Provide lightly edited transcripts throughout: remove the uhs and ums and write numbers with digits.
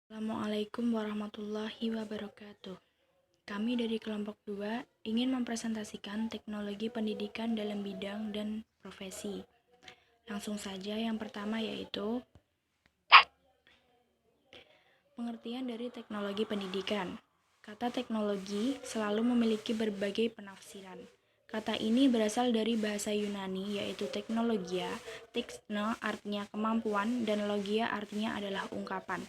Assalamualaikum warahmatullahi wabarakatuh. Kami dari kelompok 2 ingin mempresentasikan teknologi pendidikan dalam bidang dan profesi. Langsung saja yang pertama yaitu pengertian dari teknologi pendidikan. Kata teknologi selalu memiliki berbagai penafsiran. Kata ini berasal dari bahasa Yunani yaitu teknologia, tekno artinya kemampuan dan logia artinya adalah ungkapan.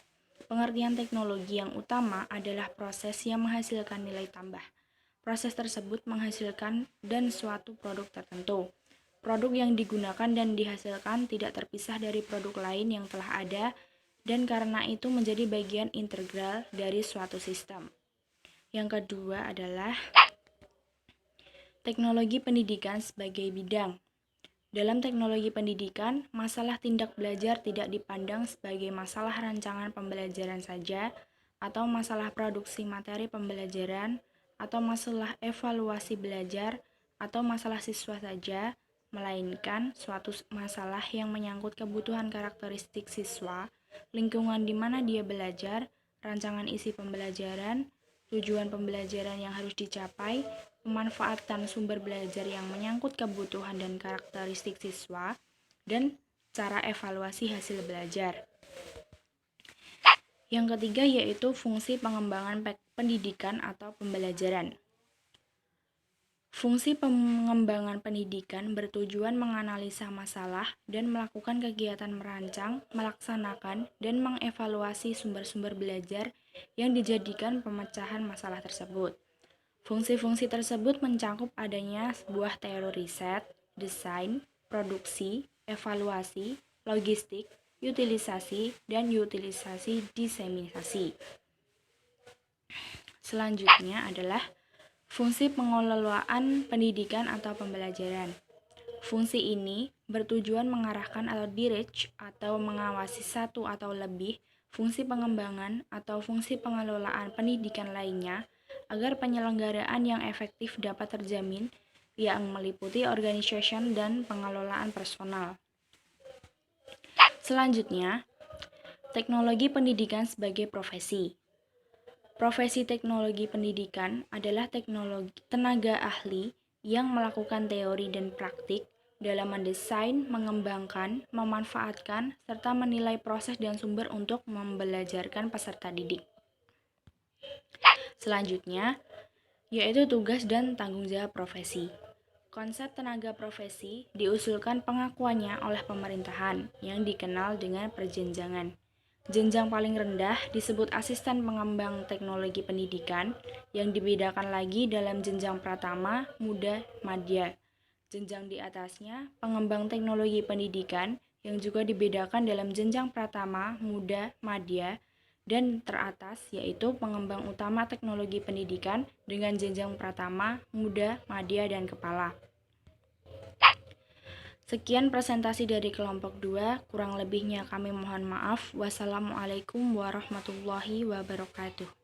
Pengertian teknologi yang utama adalah proses yang menghasilkan nilai tambah. Proses tersebut menghasilkan dan suatu produk tertentu. Produk yang digunakan dan dihasilkan tidak terpisah dari produk lain yang telah ada dan karena itu menjadi bagian integral dari suatu sistem. Yang kedua adalah teknologi pendidikan sebagai bidang. Dalam teknologi pendidikan, masalah tindak belajar tidak dipandang sebagai masalah rancangan pembelajaran saja, atau masalah produksi materi pembelajaran, atau masalah evaluasi belajar, atau masalah siswa saja, melainkan suatu masalah yang menyangkut kebutuhan karakteristik siswa, lingkungan di mana dia belajar, rancangan isi pembelajaran, tujuan pembelajaran yang harus dicapai, pemanfaatan sumber belajar yang menyangkut kebutuhan dan karakteristik siswa, dan cara evaluasi hasil belajar. Yang ketiga yaitu fungsi pengembangan pendidikan atau pembelajaran. Fungsi pengembangan pendidikan bertujuan menganalisa masalah dan melakukan kegiatan merancang, melaksanakan, dan mengevaluasi sumber-sumber belajar yang dijadikan pemecahan masalah tersebut. Fungsi-fungsi tersebut mencakup adanya sebuah teori riset, desain, produksi, evaluasi, logistik, utilisasi, dan utilisasi diseminasi. Selanjutnya adalah fungsi pengelolaan pendidikan atau pembelajaran. Fungsi ini bertujuan mengarahkan atau direct atau mengawasi satu atau lebih fungsi pengembangan atau fungsi pengelolaan pendidikan lainnya agar penyelenggaraan yang efektif dapat terjamin yang meliputi organisasi dan pengelolaan personal. Selanjutnya, teknologi pendidikan sebagai profesi. Profesi teknologi pendidikan adalah tenaga ahli yang melakukan teori dan praktik dalam mendesain, mengembangkan, memanfaatkan, serta menilai proses dan sumber untuk membelajarkan peserta didik. Selanjutnya, yaitu tugas dan tanggung jawab profesi. Konsep tenaga profesi diusulkan pengakuannya oleh pemerintahan yang dikenal dengan perjenjangan. Jenjang paling rendah disebut asisten pengembang teknologi pendidikan yang dibedakan lagi dalam jenjang pratama, muda, madya. Jenjang di atasnya pengembang teknologi pendidikan yang juga dibedakan dalam jenjang pratama, muda, madya, dan teratas yaitu pengembang utama teknologi pendidikan dengan jenjang pratama, muda, madya, dan kepala. Sekian presentasi dari kelompok 2, kurang lebihnya kami mohon maaf. Wassalamualaikum warahmatullahi wabarakatuh.